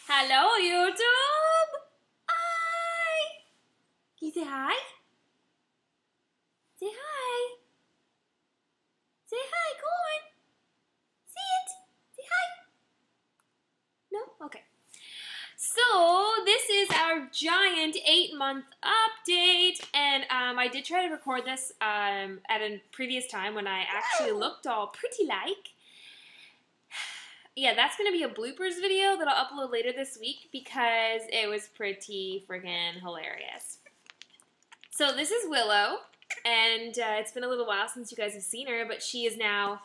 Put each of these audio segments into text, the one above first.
Hello, YouTube! Hi! Can you say hi? Say hi. Say hi, go on. Say it. Say hi. No? Okay. So, this is our giant 8-month update, and I did try to record this at a previous time when I actually looked all pretty like. Yeah, that's going to be a bloopers video that I'll upload later this week because it was pretty freaking hilarious. So this is Willow, and it's been a little while since you guys have seen her, but she is now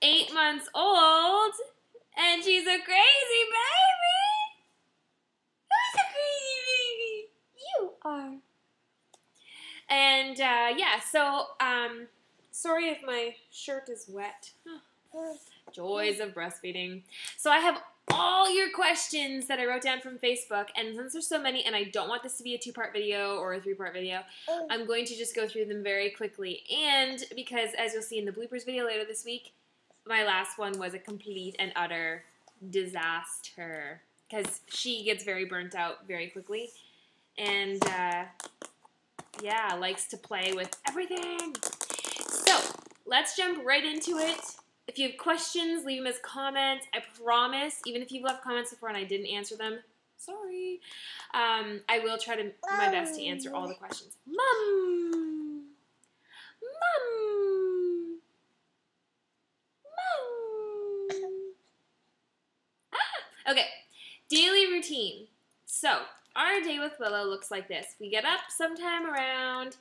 8 months old, and she's a crazy baby! Who's a crazy baby? You are. And yeah, so sorry if my shirt is wet. Joys of breastfeeding. So I have all your questions that I wrote down from Facebook, and since there's so many and I don't want this to be a 2-part video or a 3-part video, I'm going to just go through them very quickly. And because, as you'll see in the bloopers video later this week, my last one was a complete and utter disaster because she gets very burnt out very quickly and yeah, likes to play with everything. So let's jump right into it. If you have questions, leave them as comments. I promise, even if you've left comments before and I didn't answer them, sorry. I will try to my best to answer all the questions. Mom! Mom! Mom! Okay, daily routine. So, our day with Willow looks like this. We get up sometime around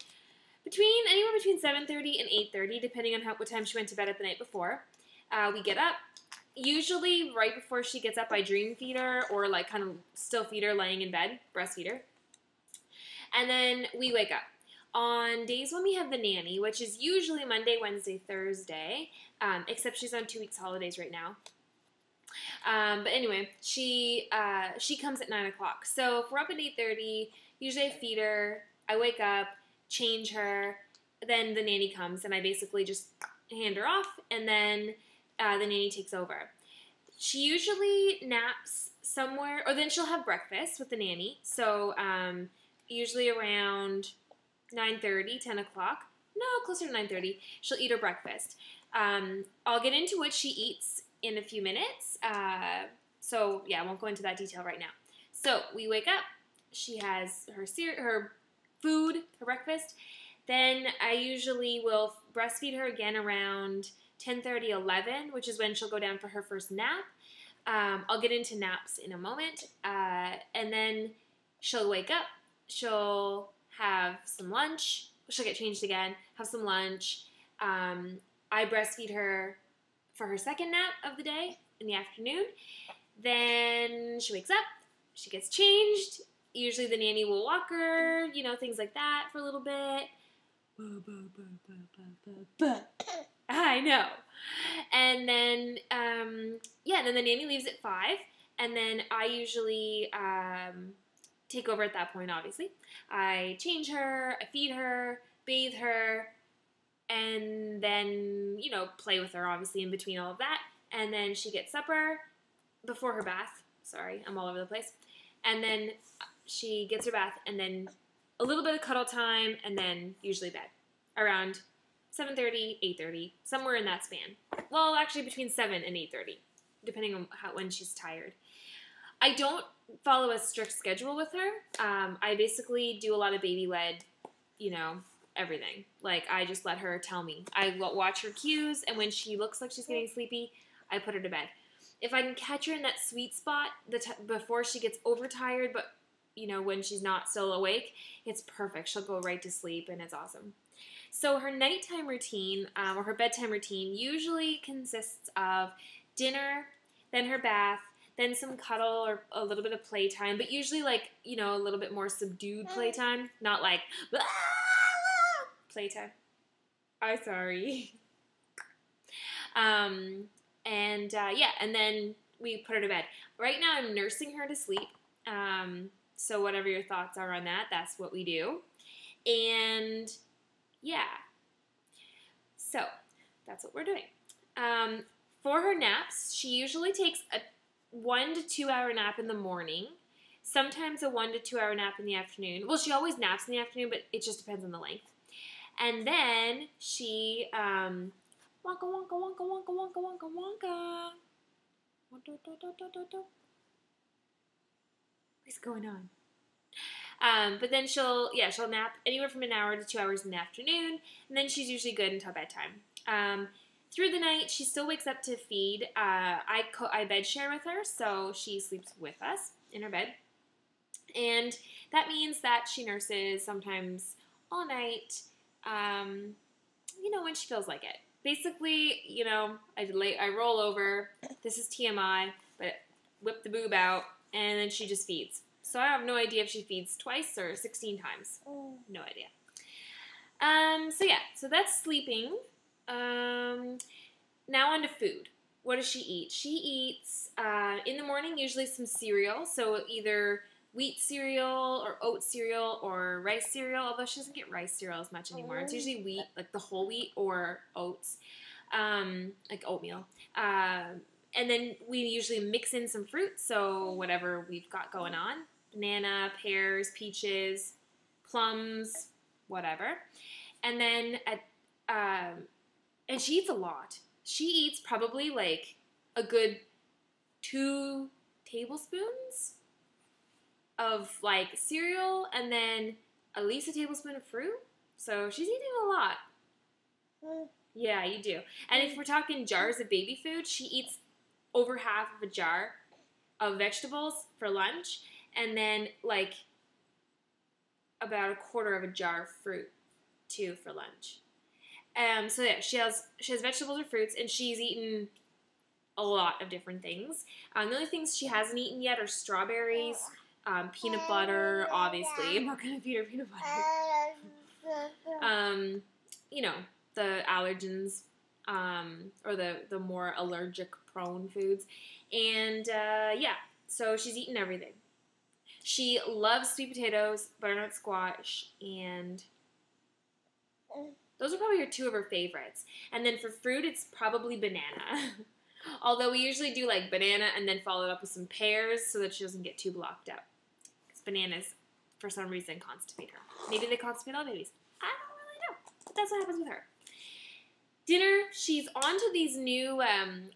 anywhere between 7:30 and 8:30, depending on what time she went to bed at the night before. We get up. Usually right before she gets up, I dream feed her or like kind of still feed her laying in bed, breastfeed her. And then we wake up. On days when we have the nanny, which is usually Monday, Wednesday, Thursday, except she's on 2 weeks holidays right now. But anyway, she comes at 9 o'clock. So if we're up at 8:30, usually I feed her, I wake up, change her, then the nanny comes and I basically just hand her off and then the nanny takes over. She usually naps somewhere, or then she'll have breakfast with the nanny. So usually around 9:30, 10 o'clock. No, closer to 9:30. She'll eat her breakfast. I'll get into what she eats in a few minutes. So yeah, I won't go into that detail right now. So we wake up. She has her food, her breakfast. Then I usually will breastfeed her again around 10:30, 11, which is when she'll go down for her first nap. I'll get into naps in a moment. And then she'll wake up. She'll have some lunch. She'll get changed again, have some lunch. I breastfeed her for her second nap of the day in the afternoon. Then she wakes up. She gets changed. Usually the nanny will walk her, you know, things like that for a little bit. I know. And then, yeah, then the nanny leaves at 5. And then I usually take over at that point, obviously. I change her, I feed her, bathe her, and then, you know, play with her, obviously, in between all of that. And then she gets supper before her bath. Sorry, I'm all over the place. And then she gets her bath, and then a little bit of cuddle time, and then usually bed. Around 7:30, 8:30, somewhere in that span. Well, actually between 7 and 8:30, depending on when she's tired. I don't follow a strict schedule with her. I basically do a lot of baby-led, you know, everything. Like, I just let her tell me. I watch her cues, and when she looks like she's getting sleepy, I put her to bed. If I can catch her in that sweet spot before she gets overtired, but, you know, when she's not still awake, it's perfect. She'll go right to sleep, and it's awesome. So her nighttime routine, or her bedtime routine, usually consists of dinner, then her bath, then some cuddle or a little bit of playtime, but usually, like, you know, a little bit more subdued playtime, not like playtime. I'm sorry. Yeah, and then we put her to bed. Right now I'm nursing her to sleep. So whatever your thoughts are on that, that's what we do. And yeah, so that's what we're doing. For her naps, she usually takes 1 to 2 hour nap in the morning, sometimes a 1 to 2 hour nap in the afternoon. Well, she always naps in the afternoon, but it just depends on the length. And then she, wonka, wonka, wonka, wonka, wonka, wonka, wonka. What's going on? But then she'll nap anywhere from an hour to 2 hours in the afternoon, and then she's usually good until bedtime. Through the night, she still wakes up to feed. I bed share with her, so she sleeps with us in her bed. And that means that she nurses sometimes all night, when she feels like it. Basically, I roll over. This is TMI, but whip the boob out, and then she just feeds. So I have no idea if she feeds twice or 16 times. No idea. So that's sleeping. Now on to food. What does she eat? She eats, in the morning, usually some cereal. So either wheat cereal or oat cereal or rice cereal, although she doesn't get rice cereal as much anymore. It's usually wheat, like the whole wheat, or oats, like oatmeal. And then we usually mix in some fruit, so whatever we've got going on. Banana, pears, peaches, plums, whatever. And then, and she eats a lot. She eats probably like a good 2 tablespoons of like cereal, and then at least a tablespoon of fruit. So she's eating a lot. Yeah, you do. And if we're talking jars of baby food, she eats over half of a jar of vegetables for lunch, and then like about a quarter of a jar of fruit too for lunch. So yeah, she has vegetables or fruits, and she's eaten a lot of different things. The only things she hasn't eaten yet are strawberries, peanut butter, obviously. I'm not going to feed her peanut butter. The allergens, or the more allergic prone foods. And, so she's eaten everything. She loves sweet potatoes, butternut squash, and those are probably 2 of her favorites. And then for fruit, it's probably banana. Although we usually do like banana and then follow it up with some pears so that she doesn't get too blocked up. Because bananas, for some reason, constipate her. Maybe they constipate all babies. I don't really know. But that's what happens with her. Dinner, she's onto these new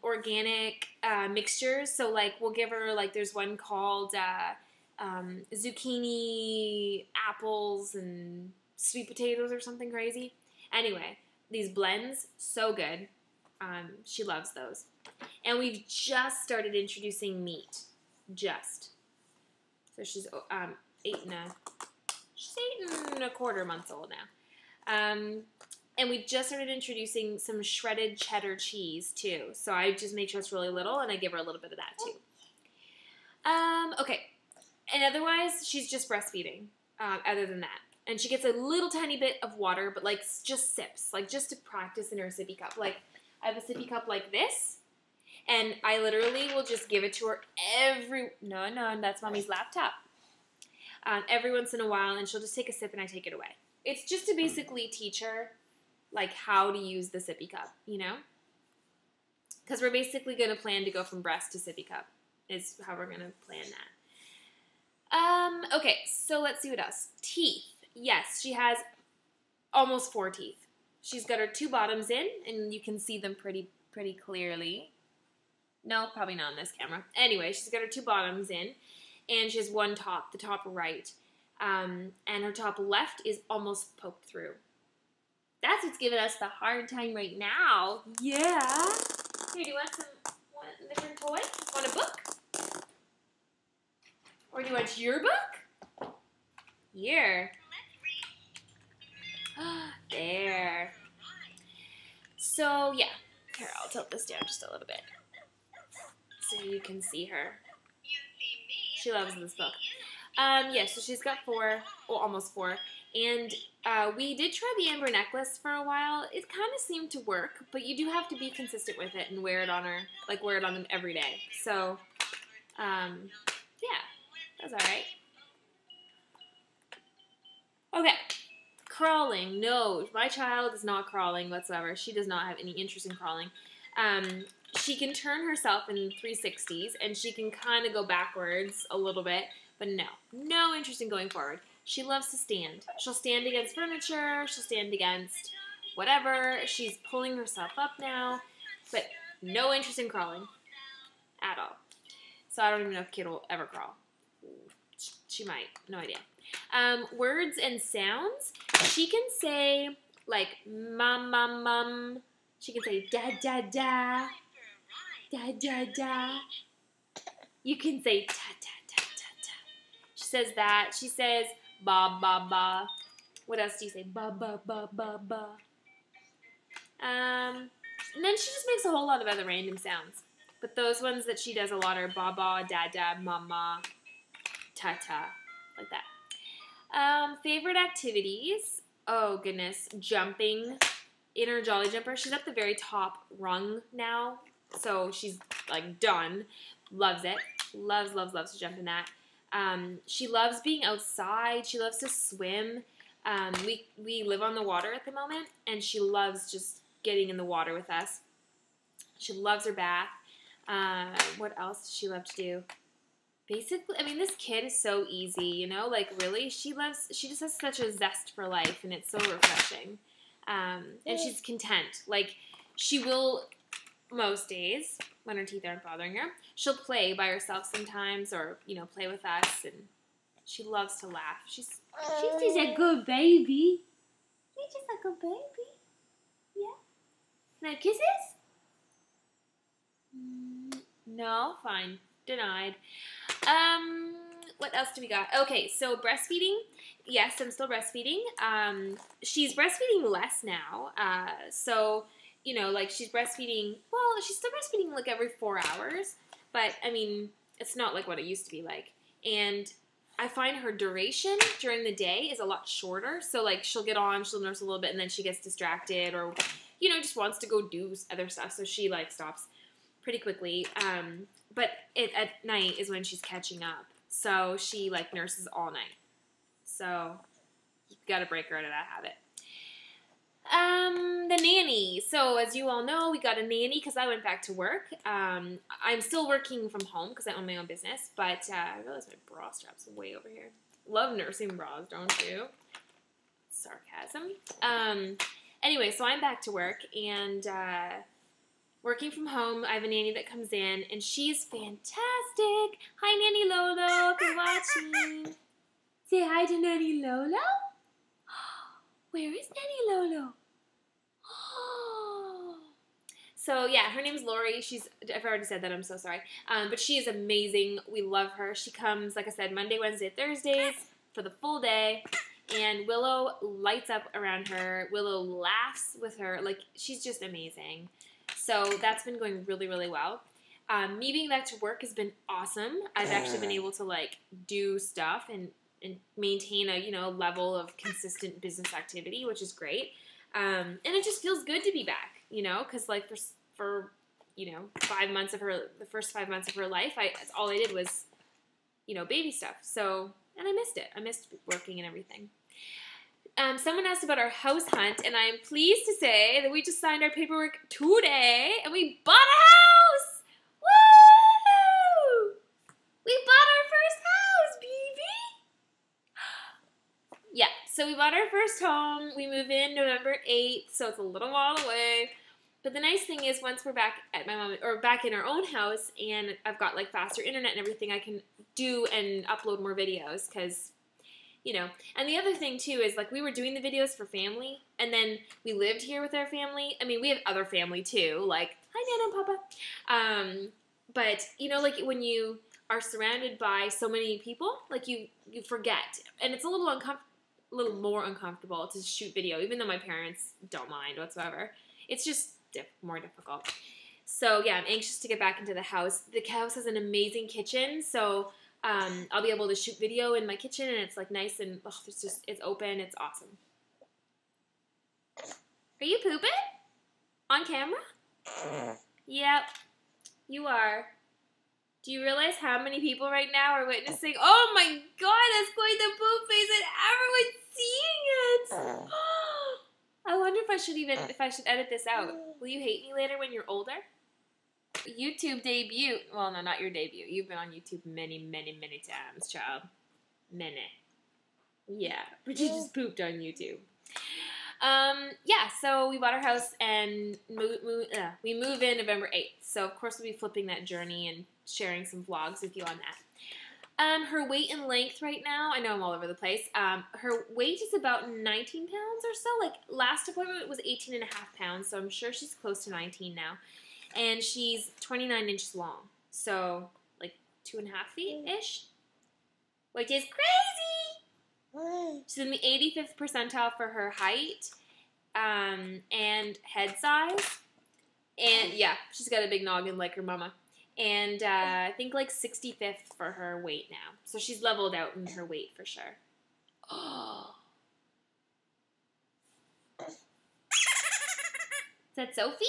organic mixtures. So like we'll give her, like there's one called zucchini, apples, and sweet potatoes or something crazy. Anyway, these blends, so good. She loves those. And we've just started introducing meat. Just. So she's 8 and a quarter months old now. And we just started introducing some shredded cheddar cheese too. So I just make sure it's really little, and I give her a little bit of that too. Okay. And otherwise, she's just breastfeeding, other than that. And she gets a little tiny bit of water, but like just sips, like just to practice in her sippy cup. Like I have a sippy cup like this, and I literally will just give it to her no, that's mommy's laptop. Every once in a while, and she'll just take a sip and I take it away. It's just to basically teach her like how to use the sippy cup, Because we're basically going to plan to go from breast to sippy cup is how we're going to plan that. Okay, so let's see what else. Teeth. Yes, she has almost 4 teeth. She's got her 2 bottoms in, and you can see them pretty clearly. No, probably not on this camera. Anyway, she's got her 2 bottoms in, and she has 1 top, the top right. And her top left is almost poked through. That's what's giving us the hard time right now. Yeah. Here, do you want a different toy? Want a book? Or do you want your book? Here. There. So, yeah. Here, I'll tilt this down just a little bit so you can see her. She loves this book. So she's got 4, or almost 4. And we did try the amber necklace for a while. It kind of seemed to work, but you do have to be consistent with it and wear it on her, like wear it on them every day. So, yeah, that's all right. Okay, crawling. No, my child is not crawling whatsoever. She does not have any interest in crawling. she can turn herself in 360s, and she can kind of go backwards a little bit, but no interest in going forward. She loves to stand. She'll stand against furniture, she'll stand against whatever. She's pulling herself up now, but no interest in crawling at all. So I don't even know if Kid will ever crawl. She might, no idea. Words and sounds. She can say, like, mum, mum, mum. She can say da, da, da. Da, da, da. You can say ta, ta, ta, ta, ta. She says that. She says ba, ba, ba. What else do you say? Ba, ba, ba, ba, ba. And then she just makes a whole lot of other random sounds. But those ones that she does a lot are ba, ba, da, da, mama, ta, ta. Like that. Favorite activities. Oh, goodness. Jumping. In her Jolly Jumper. She's at the very top rung now. So she's, like, done. Loves it. Loves to jump in that. She loves being outside. She loves to swim. We live on the water at the moment. And she loves just getting in the water with us. She loves her bath. What else does she love to do? Basically, I mean, this kid is so easy, you know? Like, really, she just has such a zest for life, and it's so refreshing. And she's content. Like, she will, most days, when her teeth aren't bothering her, she'll play by herself sometimes, or, you know, play with us, and she loves to laugh. She's just a good baby. She's just a good baby. Yeah. Can I have kisses? No? Fine. Denied. What else do we got? Okay, so breastfeeding. Yes, I'm still breastfeeding. She's breastfeeding less now. So, you know, like she's breastfeeding, well, she's still breastfeeding like every 4 hours. But, I mean, it's not like what it used to be like. And I find her duration during the day is a lot shorter. So, like, she'll get on, she'll nurse a little bit, and then she gets distracted or, you know, just wants to go do other stuff. So she, like, stops pretty quickly. But at night is when she's catching up. So she, like, nurses all night. So you got to break her out of that habit. The nanny. So as you all know, we got a nanny because I went back to work. I'm still working from home because I own my own business. But I realized my bra strap's way over here. Love nursing bras, don't you? Sarcasm. Anyway, so I'm back to work and working from home. I have a nanny that comes in, and she's fantastic. Hi, Nanny Lolo, if you're watching. Say hi to Nanny Lolo. Where is Nanny Lolo? So, yeah, her name's Lori. I've already said that. I'm so sorry. But she is amazing. We love her. She comes, like I said, Monday, Wednesday, Thursdays for the full day. And Willow lights up around her. Willow laughs with her. Like, she's just amazing. So that's been going really, really well. Me being back to work has been awesome. I've actually been able to, like, do stuff and maintain a, you know, level of consistent business activity, which is great. And it just feels good to be back, you know, because, like, for you know, the first 5 months of her life, all I did was, you know, baby stuff. So, and I missed it. I missed working and everything. Someone asked about our house hunt, and I am pleased to say that we just signed our paperwork today, and we bought a house! Woo! We bought our first house, baby! Yeah, so we bought our first home. We move in November 8th, so it's a little while away. But the nice thing is, once we're back at my mom, or back in our own house, and I've got, like, faster internet and everything, I can do and upload more videos, because, you know. And the other thing, too, is, like, we were doing the videos for family, and then we lived here with our family. I mean, we have other family, too, like, hi, Nana and Papa. But, you know, like, when you are surrounded by so many people, like, you forget. And it's a little more uncomfortable to shoot video, even though my parents don't mind whatsoever. It's just more difficult. So, yeah, I'm anxious to get back into the house. The house has an amazing kitchen, so I'll be able to shoot video in my kitchen, and it's, like, nice and, it's open. It's awesome. Are you pooping? On camera? Yep, you are. Do you realize how many people right now are witnessing? Oh my God, that's quite the poop face, and everyone's seeing it. I wonder if I should edit this out. Will you hate me later when you're older? YouTube debut. Well, no, not your debut. You've been on YouTube many, many, many times, child. Many. Yeah, but you just pooped on YouTube. Yeah, so we bought our house and we move in November 8th. So, of course, we'll be flipping that journey and sharing some vlogs with you on that. Her weight and length right now, I know I'm all over the place. Her weight is about 19 pounds or so. Like, last appointment it was 18 and a half pounds, so I'm sure she's close to 19 now. And she's 29 inches long, so, like, 2.5 feet-ish. Which is crazy! She's in the 85th percentile for her height and head size. And, yeah, she's got a big noggin like her mama. And I think like 65th for her weight now. So she's leveled out in her weight for sure. Oh. Is that Sophie?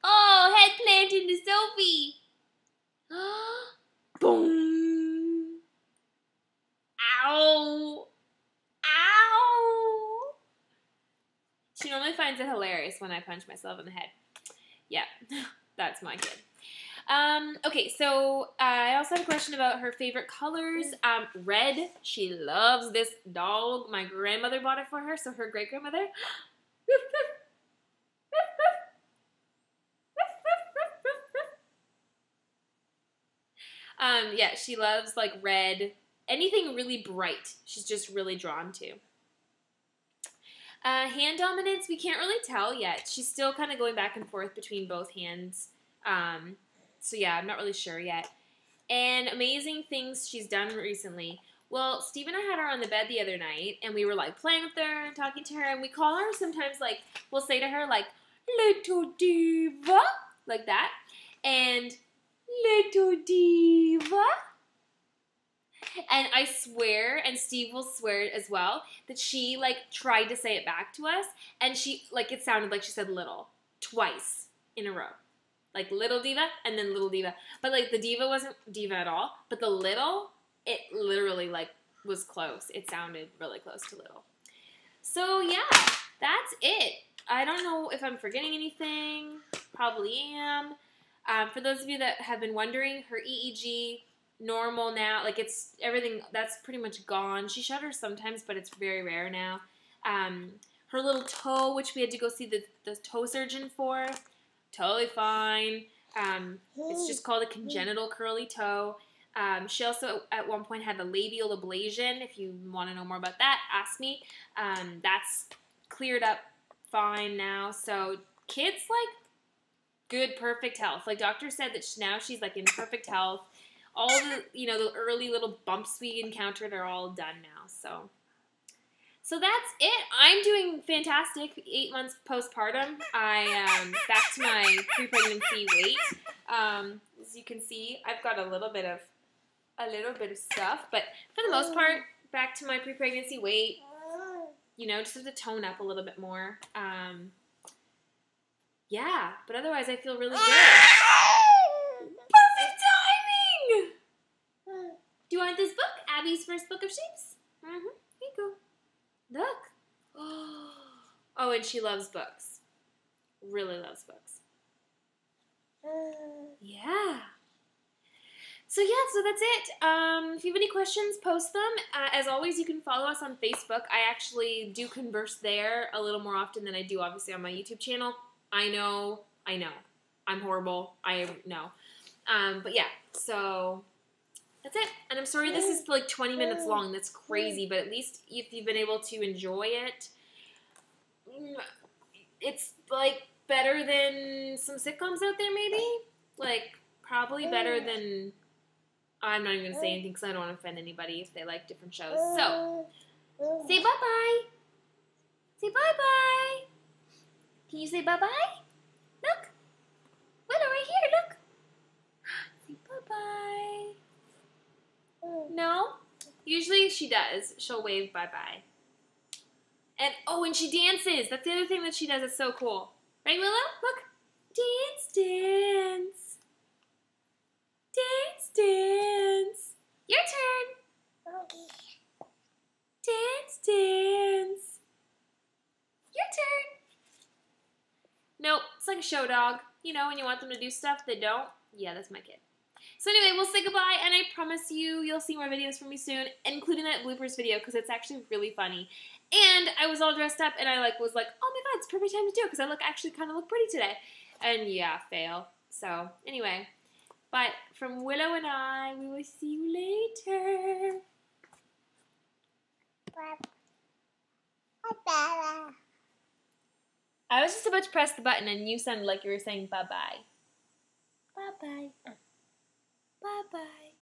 Oh, head planted to Sophie. Boom. Ow. Ow. She normally finds it hilarious when I punch myself in the head. Yeah, that's my kid. Okay, so I also have a question about her favorite colors. Red. She loves this dog. My grandmother bought it for her, so her great-grandmother. Yeah, she loves, like, red. Anything really bright, she's just really drawn to. Hand dominance, we can't really tell yet. She's still kind of going back and forth between both hands. So yeah, I'm not really sure yet. And amazing things she's done recently. Well, Steve and I had her on the bed the other night, and we were, like, playing with her and talking to her, and we call her sometimes, like, we'll say to her, like, little diva, like that, and little diva. And I swear, and Steve will swear as well, that she, like, tried to say it back to us, and she, like, it sounded like she said little twice in a row. Like, little diva, and then little diva. But, like, the diva wasn't diva at all, but the little, it literally, like, was close. It sounded really close to little. So, yeah, that's it. I don't know if I'm forgetting anything. Probably am. For those of you that have been wondering, her EEG... normal now, like it's everything that's pretty much gone. She shudders sometimes, but it's very rare now. Her little toe, which we had to go see the toe surgeon for, totally fine. It's just called a congenital curly toe. She also at one point had a labial ablation. If you want to know more about that, ask me. That's cleared up fine now. So kids, like, good, perfect health. Like, doctor said that now she's, like, in perfect health. All the, you know, the early little bumps we encountered are all done now, so that's it. I'm doing fantastic. 8 months postpartum. Back to my pre-pregnancy weight. As you can see, I've got a little bit of stuff, but for the most part, back to my pre-pregnancy weight. You know, just have to tone up a little bit more. Yeah, but otherwise, I feel really good. Perfect timing! Do you want this book? Abby's first book of shapes? Here you go. Look. Oh, and she loves books. Really loves books. Yeah. So that's it. If you have any questions, post them. As always, you can follow us on Facebook. I actually do converse there a little more often than I do, obviously, on my YouTube channel. I know. I'm horrible. I know. But yeah, so that's it. And I'm sorry this is like 20 minutes long. That's crazy, but at least if you've been able to enjoy it, it's like better than some sitcoms out there, maybe? Like, probably better than... I'm not even going to say anything because I don't want to offend anybody if they like different shows. So, say bye-bye. Say bye-bye. Can you say bye-bye? Look. Willow, right here, look. Say bye-bye. No? Usually she does. She'll wave bye-bye. And, oh, and she dances. That's the other thing that she does. It's so cool. Right, Willow? Look. Dance, dance. Dance, dance. Your turn. Okay. Dance, dance. Your turn. Nope, it's like a show dog. You know, when you want them to do stuff, they don't. Yeah, that's my kid. So anyway, we'll say goodbye, and I promise you'll see more videos from me soon, including that bloopers video, because it's actually really funny. And I was all dressed up, and I was like, oh my god, it's perfect time to do it, because I actually kind of look pretty today. And yeah, fail. So anyway, but from Willow and I, we will see you later. Bye. I was just about to press the button, and you sounded like you were saying bye-bye. Bye-bye. Bye-bye.